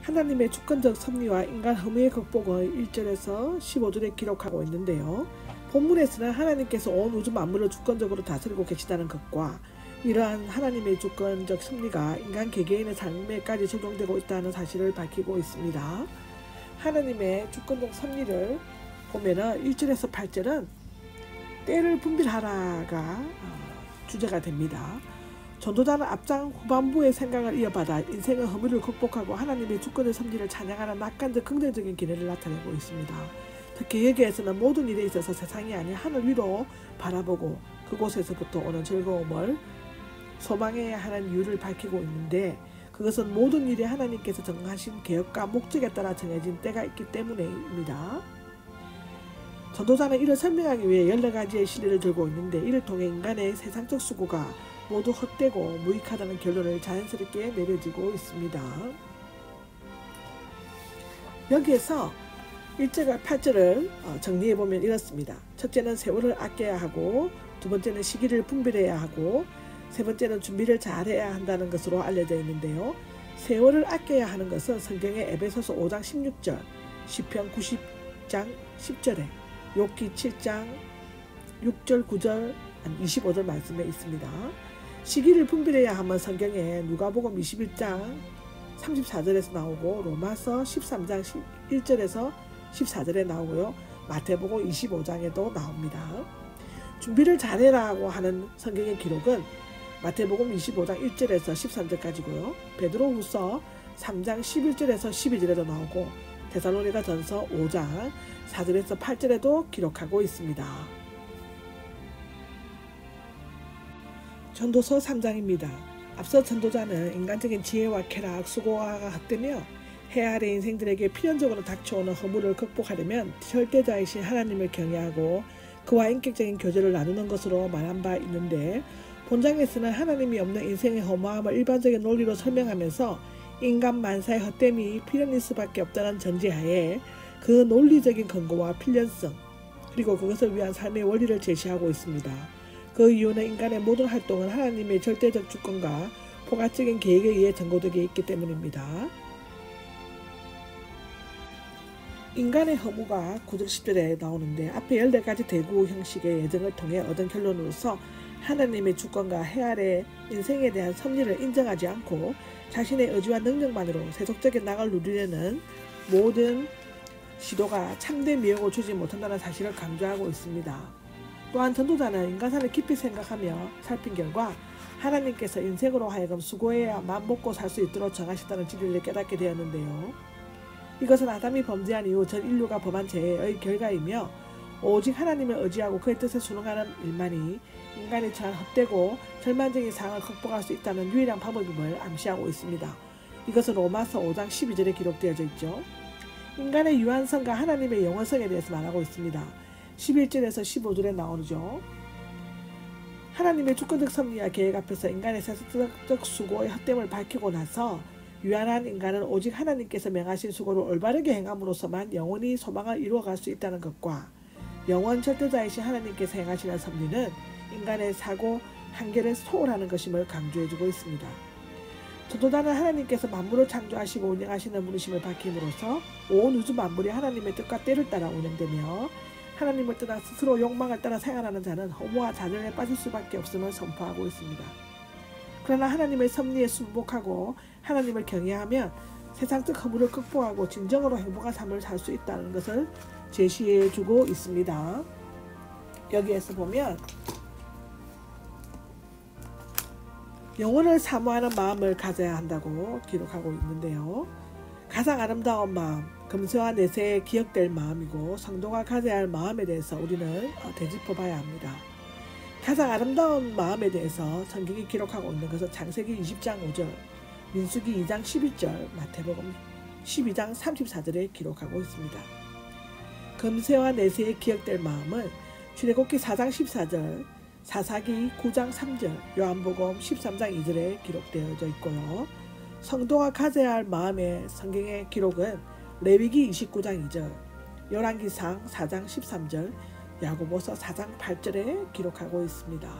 하나님의 주권적 섭리와 인간 허무의 극복을 1절에서 15절에 기록하고 있는데요. 본문에서는 하나님께서 온 우주 만물을 주권적으로 다스리고 계시다는 것과 이러한 하나님의 주권적 섭리가 인간 개개인의 삶에까지 적용되고 있다는 사실을 밝히고 있습니다. 하나님의 주권적 섭리를 보면은 1절에서 8절은 때를 분별하라가 주제가 됩니다. 전도자는 앞장 후반부의 생각을 이어받아 인생의 허물을 극복하고 하나님의 주권의 섭리를 찬양하는 낙관적 긍정적인 기능을 나타내고 있습니다. 특히 여기에서는 모든 일에 있어서 세상이 아닌 하늘 위로 바라보고 그곳에서부터 오는 즐거움을 소망해야 하는 이유를 밝히고 있는데, 그것은 모든 일에 하나님께서 정하신 계획과 목적에 따라 정해진 때가 있기 때문입니다. 전도자는 이를 설명하기 위해 14가지의 진리를 들고 있는데, 이를 통해 인간의 세상적 수고가 모두 헛되고 무익하다는 결론을 자연스럽게 내려지고 있습니다. 여기에서 1절과 8절을 정리해보면 이렇습니다. 첫째는 세월을 아껴야 하고, 두 번째는 시기를 분별해야 하고, 세 번째는 준비를 잘해야 한다는 것으로 알려져 있는데요. 세월을 아껴야 하는 것은 성경의 에베소서 5장 16절, 시편 90장 10절에, 욥기 7장 6절 9절 25절 말씀에 있습니다. 시기를 분별해야 하면 성경에 누가복음 21장 34절에서 나오고, 로마서 13장 1절에서 14절에 나오고요. 마태복음 25장에도 나옵니다. 준비를 잘해라고 하는 성경의 기록은 마태복음 25장 1절에서 13절까지고요. 베드로후서 3장 11절에서 12절에도 나오고, 데살로니가전서 5장 4절에서 8절에도 기록하고 있습니다. 전도서 3장입니다. 앞서 전도자는 인간적인 지혜와 쾌락, 수고가 헛되며 해 아래 인생들에게 필연적으로 닥쳐오는 허물을 극복하려면 절대자이신 하나님을 경외하고 그와 인격적인 교제를 나누는 것으로 말한 바 있는데, 본장에서는 하나님이 없는 인생의 허무함을 일반적인 논리로 설명하면서 인간 만사의 헛됨이 필연일 수밖에 없다는 전제하에 그 논리적인 근거와 필연성, 그리고 그것을 위한 삶의 원리를 제시하고 있습니다. 그 이유는 인간의 모든 활동은 하나님의 절대적 주권과 포괄적인 계획에 의해 전고되어 있기 때문입니다. 인간의 허무가 9절 10절에 나오는데, 앞에 14가지 대구 형식의 예정을 통해 얻은 결론으로서 하나님의 주권과 해 아래 인생에 대한 섭리를 인정하지 않고 자신의 의지와 능력만으로 세속적인 낙을 누리려는 모든 시도가 참된 미혹을 주지 못한다는 사실을 강조하고 있습니다. 또한 전도자는 인간사를 깊이 생각하며 살핀 결과 하나님께서 인생으로 하여금 수고해야만 먹고 살 수 있도록 정하셨다는 진리를 깨닫게 되었는데요. 이것은 아담이 범죄한 이후 전 인류가 범한 죄의 결과이며, 오직 하나님을 의지하고 그의 뜻에 순응하는 일만이 인간이 처한 헛되고 절망적인 상황을 극복할 수 있다는 유일한 방법임을 암시하고 있습니다. 이것은 로마서 5장 12절에 기록되어져 있죠. 인간의 유한성과 하나님의 영원성에 대해서 말하고 있습니다. 11절에서 15절에 나오죠. 하나님의 주권적 섭리와 계획 앞에서 인간의 세속적 수고의 헛됨을 밝히고 나서 유한한 인간은 오직 하나님께서 명하신 수고를 올바르게 행함으로써만 영원히 소망을 이루어갈 수 있다는 것과, 영원 절대자이신 하나님께서 행하시는 섭리는 인간의 사고 한계를 초월하는 것임을 강조해주고 있습니다. 전도자는 하나님께서 만물을 창조하시고 운영하시는 분이심을 밝힘으로써 온 우주 만물이 하나님의 뜻과 때를 따라 운영되며, 하나님을 떠나 스스로 욕망을 따라 생활하는 자는 허무와 좌절에 빠질 수밖에 없음을 선포하고 있습니다. 그러나 하나님의 섭리에 순복하고 하나님을 경외하면 세상적 허물을 극복하고 진정으로 행복한 삶을 살 수 있다는 것을 제시해주고 있습니다. 여기에서 보면 영혼을 사모하는 마음을 가져야 한다고 기록하고 있는데요. 가장 아름다운 마음, 금세와 내세에 기억될 마음이고 성도가 가져야 할 마음에 대해서 우리는 되짚어봐야 합니다. 가장 아름다운 마음에 대해서 성경이 기록하고 있는 것은 창세기 20장 5절, 민수기 2장 11절, 마태복음 12장 34절에 기록하고 있습니다. 금세와 내세에 기억될 마음은 출애굽기 4장 14절, 사사기 9장 3절, 요한복음 13장 2절에 기록되어져 있고요. 성도가 가져야 할 마음의 성경의 기록은 레위기 29장 2절, 열왕기상 4장 13절, 야고보서 4장 8절에 기록하고 있습니다.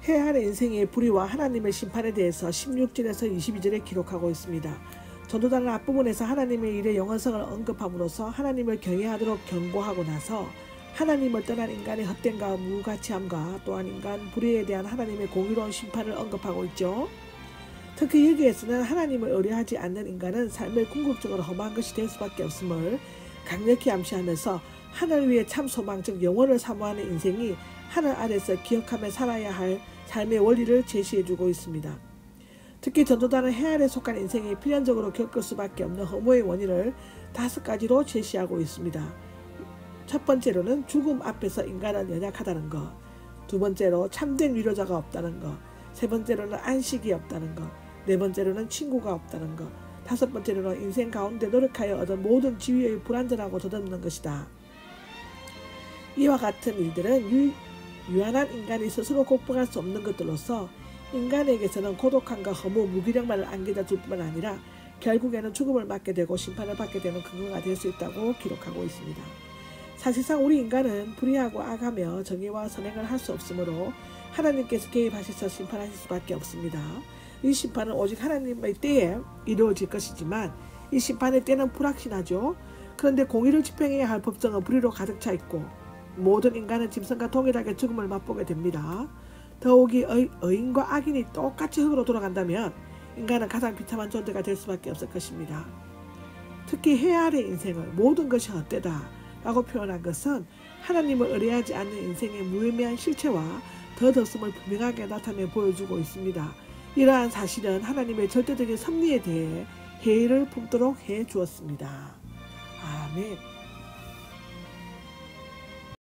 해 아래 인생의 불의와 하나님의 심판에 대해서 16절에서 22절에 기록하고 있습니다. 전도단은 앞부분에서 하나님의 일의 영원성을 언급함으로써 하나님을 경외하도록 경고하고 나서 하나님을 떠난 인간의 헛됨과 무가치함과 또한 인간 불의에 대한 하나님의 공의로운 심판을 언급하고 있죠. 특히 여기에서는 하나님을 의뢰하지 않는 인간은 삶을 궁극적으로 험한 것이 될 수밖에 없음을 강력히 암시하면서 하늘 위에 참 소망 즉 영원을 사모하는 인생이 하늘 아래서 기억하며 살아야 할 삶의 원리를 제시해주고 있습니다. 특히 전도단은 해 아래 속한 인생이 필연적으로 겪을 수밖에 없는 허무의 원인을 5가지로 제시하고 있습니다. 첫 번째로는 죽음 앞에서 인간은 연약하다는 것, 두 번째로 참된 위로자가 없다는 것, 세 번째로는 안식이 없다는 것, 네 번째로는 친구가 없다는 것, 다섯 번째로는 인생 가운데 노력하여 얻은 모든 지위의 불완전하고 덧없는 것이다. 이와 같은 일들은 유한한 인간이 스스로 극복할 수 없는 것들로서 인간에게서는 고독함과 허무, 무기력만을 안겨다 줄 뿐만 아니라 결국에는 죽음을 맞게 되고 심판을 받게 되는 근거가 될 수 있다고 기록하고 있습니다. 사실상 우리 인간은 불의하고 악하며 정의와 선행을 할 수 없으므로 하나님께서 개입하셔서 심판하실 수밖에 없습니다. 이 심판은 오직 하나님의 때에 이루어질 것이지만 이 심판의 때는 불확실하죠. 그런데 공의를 집행해야 할 법정은 불의로 가득 차 있고 모든 인간은 짐승과 동일하게 죽음을 맛보게 됩니다. 더욱이 의인과 악인이 똑같이 흙으로 돌아간다면 인간은 가장 비참한 존재가 될 수밖에 없을 것입니다. 특히 해 아래 인생을 모든 것이 헛되다 라고 표현한 것은 하나님을 의뢰하지 않는 인생의 무의미한 실체와 덧없음을 분명하게 나타내 보여주고 있습니다. 이러한 사실은 하나님의 절대적인 섭리에 대해 회의를 품도록 해 주었습니다. 아멘.